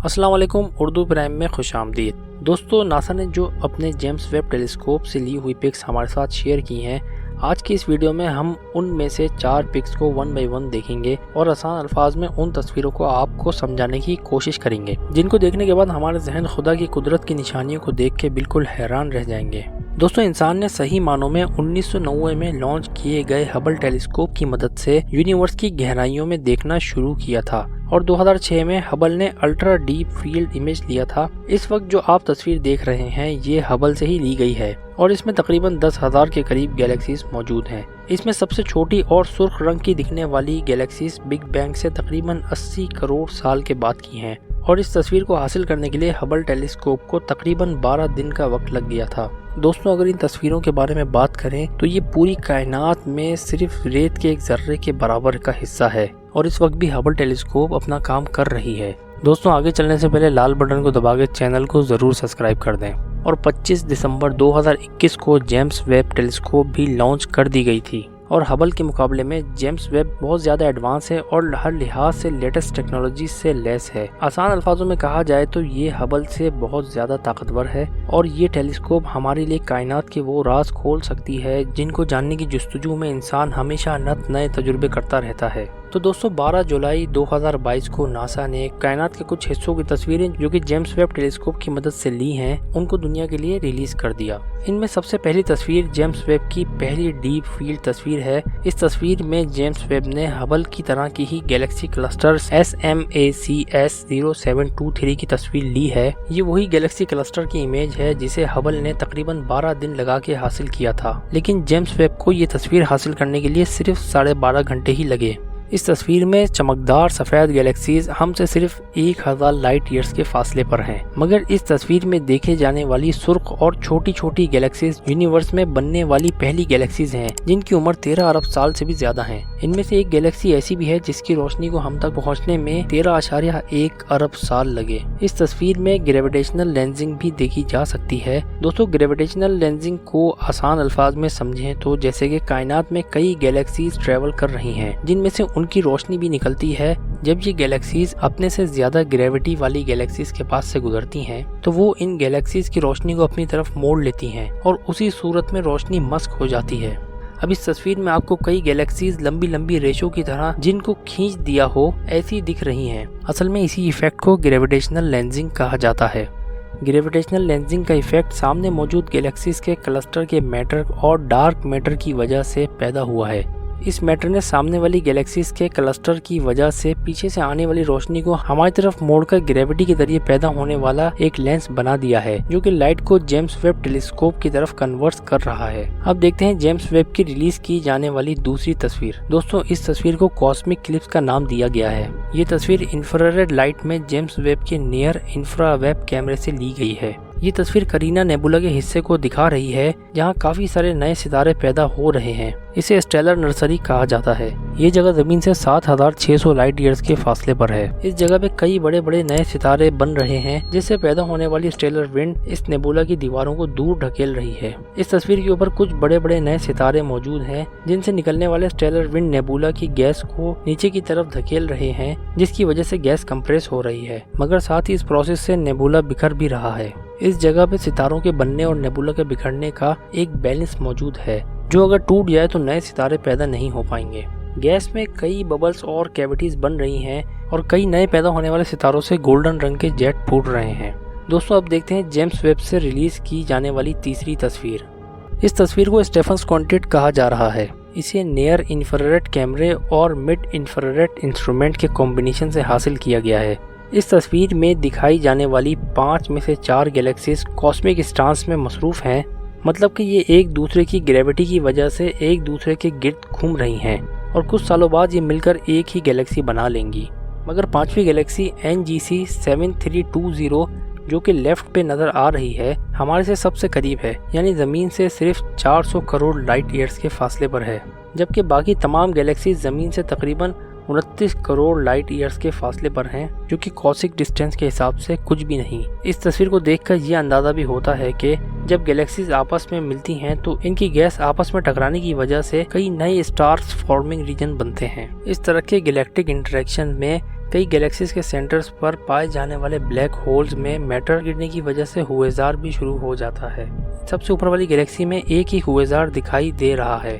अस्सलाम वालेकुम। उर्दू प्राइम में खुशामदीद। दोस्तों, नासा ने जो अपने जेम्स वेब टेलीस्कोप से ली हुई पिक्स हमारे साथ शेयर की हैं, आज की इस वीडियो में हम उनमें से 4 पिक्स को 1 बाय 1 देखेंगे और आसान अल्फाज में उन तस्वीरों को आपको समझाने की कोशिश करेंगे, जिनको देखने के बाद हमारे जहन खुदा की कुदरत की निशानियों को देख के बिल्कुल हैरान रह जाएंगे। दोस्तों, इंसान ने सही मानों में 1990 में लॉन्च किए गए हबल टेलीस्कोप की मदद से यूनिवर्स की गहराइयों में देखना शुरू किया था और 2006 में हबल ने अल्ट्रा डीप फील्ड इमेज लिया था। इस वक्त जो आप तस्वीर देख रहे हैं ये हबल से ही ली गई है और इसमें तकरीबन 10,000 के करीब गैलेक्सीज मौजूद हैं। इसमें सबसे छोटी और सुर्ख रंग की दिखने वाली गैलेक्सीज बिग बैंग से तकरीबन 80 करोड़ साल के बाद की हैं और इस तस्वीर को हासिल करने के लिए हबल टेलीस्कोप को तकरीबन 12 दिन का वक्त लग गया था। दोस्तों, अगर इन तस्वीरों के बारे में बात करें तो ये पूरी कायनात में सिर्फ रेत के एक जर्रे के बराबर का हिस्सा है और इस वक्त भी हबल टेलीस्कोप अपना काम कर रही है। दोस्तों, आगे चलने से पहले लाल बटन को दबा के चैनल को जरूर सब्सक्राइब कर दें। और 25 दिसंबर 2021 को जेम्स वेब टेलीस्कोप भी लॉन्च कर दी गई थी और हबल के मुकाबले में जेम्स वेब बहुत ज़्यादा एडवांस है और हर लिहाज से लेटेस्ट टेक्नोलॉजी से लैस है। आसान अल्फाजों में कहा जाए तो ये हबल से बहुत ज़्यादा ताकतवर है और ये टेलीस्कोप हमारे लिए कायनात के वो राज खोल सकती है जिनको जानने की जुस्तजू में इंसान हमेशा नए तजुर्बे करता रहता है। तो दोस्तों, 12 जुलाई 2022 को नासा ने कायनात के कुछ हिस्सों की तस्वीरें जो कि जेम्स वेब टेलीस्कोप की मदद से ली हैं, उनको दुनिया के लिए रिलीज कर दिया। इनमें सबसे पहली तस्वीर जेम्स वेब की पहली डीप फील्ड तस्वीर है। इस तस्वीर में जेम्स वेब ने हबल की तरह की ही गैलेक्सी क्लस्टर SMACS 0723 की तस्वीर ली है। ये वही गैलेक्सी क्लस्टर की इमेज है जिसे हबल ने तकरीबन 12 दिन लगा के हासिल किया था, लेकिन जेम्स वेब को ये तस्वीर हासिल करने के लिए सिर्फ 12.5 घंटे ही लगे। इस तस्वीर में चमकदार सफेद गैलेक्सीज हमसे सिर्फ 1000 लाइट ईयर्स के फासले पर हैं, मगर इस तस्वीर में देखे जाने वाली सुर्ख और छोटी छोटी गैलेक्सीज यूनिवर्स में बनने वाली पहली गैलेक्सीज हैं, जिनकी उम्र 13 अरब साल से भी ज्यादा है। इनमें से एक गैलेक्सी ऐसी भी है जिसकी रोशनी को हम तक पहुँचने में 13.1 अरब साल लगे। इस तस्वीर में ग्रेविटेशनल लेंसिंग भी देखी जा सकती है। दोस्तों, ग्रेविटेशनल लेंसिंग को आसान अल्फाज में समझें तो जैसे कि कायनात में कई गैलेक्सीज ट्रेवल कर रही हैं, जिनमें से उनकी रोशनी भी निकलती है। जब ये गैलेक्सीज अपने से ज्यादा ग्रेविटी वाली गैलेक्सीज के पास से गुजरती हैं, तो वो इन गैलेक्सीज की रोशनी को अपनी तरफ मोड़ लेती हैं और उसी सूरत में रोशनी मस्क हो जाती है। अब इस तस्वीर में आपको कई गैलेक्सीज लंबी लंबी रेशों की तरह जिनको खींच दिया हो ऐसी दिख रही हैं। असल में इसी इफेक्ट को ग्रेविटेशनल लेंसिंग कहा जाता है। ग्रेविटेशनल लेंसिंग का इफेक्ट सामने मौजूद गैलेक्सीज के क्लस्टर के मैटर और डार्क मैटर की वजह से पैदा हुआ है। इस मैटर ने सामने वाली गैलेक्सीज के क्लस्टर की वजह से पीछे से आने वाली रोशनी को हमारी तरफ मोड़कर ग्रेविटी के जरिए पैदा होने वाला एक लेंस बना दिया है, जो कि लाइट को जेम्स वेब टेलीस्कोप की तरफ कन्वर्ट कर रहा है। अब देखते हैं जेम्स वेब की रिलीज की जाने वाली दूसरी तस्वीर। दोस्तों, इस तस्वीर को कॉस्मिक क्लिप्स का नाम दिया गया है। ये तस्वीर इंफ्रारेड लाइट में जेम्स वेब के नियर इंफ्रावेब कैमरे से ली गई है। ये तस्वीर करीना नेबुला के हिस्से को दिखा रही है जहाँ काफी सारे नए सितारे पैदा हो रहे हैं। इसे स्टेलर नर्सरी कहा जाता है। ये जगह जमीन से 7600 लाइट ईयर्स के फासले पर है। इस जगह पे कई बड़े बड़े नए सितारे बन रहे हैं, जिससे पैदा होने वाली स्टेलर विंड इस नेबुला की दीवारों को दूर ढकेल रही है। इस तस्वीर के ऊपर कुछ बड़े बड़े नए सितारे मौजूद हैं, जिनसे निकलने वाले स्टेलर विंड नेबुला की गैस को नीचे की तरफ धकेल रहे हैं, जिसकी वजह से गैस कंप्रेस हो रही है, मगर साथ ही इस प्रोसेस से नेबुला बिखर भी रहा है। इस जगह पे सितारों के बनने और नेबुला के बिखरने का एक बैलेंस मौजूद है, जो अगर टूट जाए तो नए सितारे पैदा नहीं हो पाएंगे। गैस में कई बबल्स और कैविटीज बन रही हैं और कई नए पैदा होने वाले सितारों से गोल्डन रंग के जेट फूट रहे हैं। दोस्तों, अब देखते हैं जेम्स वेब से रिलीज की जाने वाली तीसरी तस्वीर। इस तस्वीर को स्टेफन्स क्वांटिट कहा जा रहा है। इसे नियर इंफ्रारेड कैमरे और मिड इंफ्रारेड इंस्ट्रूमेंट के कॉम्बिनेशन से हासिल किया गया है। इस तस्वीर में दिखाई जाने वाली 5 में से 4 गैलेक्सीज कॉस्मिक स्टांस में मसरूफ हैं, मतलब कि ये एक दूसरे की ग्रेविटी की वजह से एक दूसरे के गिर्द घूम रही हैं और कुछ सालों बाद ये मिलकर एक ही गैलेक्सी बना लेंगी। मगर 5वीं गैलेक्सी NGC 7320 जो कि लेफ्ट पे नजर आ रही है, हमारे से सबसे करीब है, यानी जमीन से सिर्फ 400 करोड़ लाइट ईयर्स के फासले पर है, जबकि बाकी तमाम गैलेक्सी जमीन से तकरीबन 29 करोड़ लाइट ईयर्स के फासले पर हैं, जो कि कॉस्मिक डिस्टेंस के हिसाब से कुछ भी नहीं। इस तस्वीर को देखकर ये अंदाजा भी होता है कि जब गैलेक्सीज आपस में मिलती हैं तो इनकी गैस आपस में टकराने की वजह से कई नए स्टार्स फॉर्मिंग रीजन बनते हैं। इस तरह के गैलेक्टिक इंटरेक्शन में कई गैलेक्सीज के सेंटर्स पर पाए जाने वाले ब्लैक होल्स में मैटर गिरने की वजह से हुएजार भी शुरू हो जाता है। सबसे ऊपर वाली गैलेक्सी में एक ही हुएजार दिखाई दे रहा है।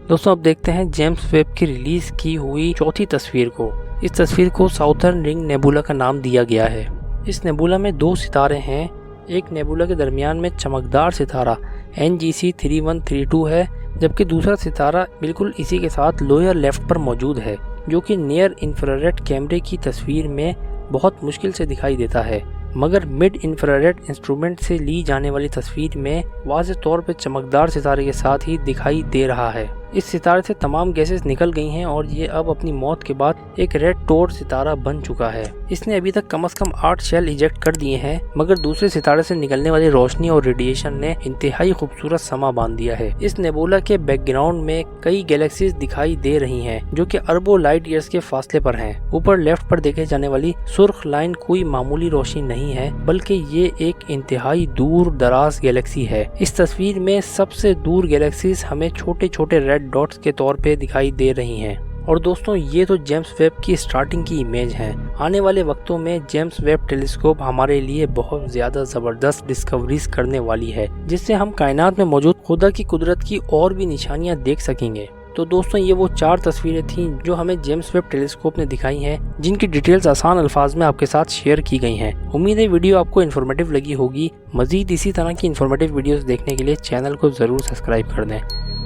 दोस्तों अब देखते हैं जेम्स वेब की रिलीज की हुई चौथी तस्वीर को। इस तस्वीर को साउथर्न रिंग नेबुला का नाम दिया गया है। इस नेबुला में 2 सितारे हैं। एक नेबुला के दरमियान में चमकदार सितारा NGC 3132 है, जबकि दूसरा सितारा बिल्कुल इसी के साथ लोअर लेफ्ट पर मौजूद है, जो कि नियर इंफ्रारेड कैमरे की तस्वीर में बहुत मुश्किल से दिखाई देता है, मगर मिड इंफ्रारेड इंस्ट्रूमेंट से ली जाने वाली तस्वीर में वाज़ेह तौर पर चमकदार सितारे के साथ ही दिखाई दे रहा है। इस सितारे से तमाम गैसेस निकल गई हैं और ये अब अपनी मौत के बाद एक रेड टोर सितारा बन चुका है। इसने अभी तक कम से कम 8 शेल इजेक्ट कर दिए हैं, मगर दूसरे सितारे से निकलने वाली रोशनी और रेडिएशन ने इंतहाई खूबसूरत समा बांध दिया है। इस नेबुला के बैकग्राउंड में कई गैलेक्सीज दिखाई दे रही हैं, जो कि अरबों लाइट ईयर्स के फासले पर हैं। ऊपर लेफ्ट पर देखे जाने वाली सुर्ख लाइन कोई मामूली रोशनी नहीं है, बल्कि ये एक इंतहाई दूर दराज गैलेक्सी है। इस तस्वीर में सबसे दूर गैलेक्सीज हमें छोटे छोटे रेड डॉट्स के तौर पे दिखाई दे रही हैं। और दोस्तों ये तो जेम्स वेब की स्टार्टिंग की इमेज है। आने वाले वक्तों में जेम्स वेब टेलीस्कोप हमारे लिए बहुत ज्यादा जबरदस्त डिस्कवरीज करने वाली है, जिससे हम कायनात में मौजूद खुदा की कुदरत की और भी निशानियां देख सकेंगे। तो दोस्तों ये वो 4 तस्वीरें थीं जो हमें जेम्स वेब टेलीस्कोप ने दिखाई हैं, जिनकी डिटेल्स आसान अल्फाज में आपके साथ शेयर की गई हैं। उम्मीद है वीडियो आपको इन्फॉर्मेटिव लगी होगी। मजीद इसी तरह की इन्फॉर्मेटिव वीडियोस देखने के लिए चैनल को जरूर सब्सक्राइब कर दें।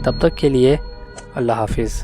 तब तक के लिए अल्लाह हाफिज़।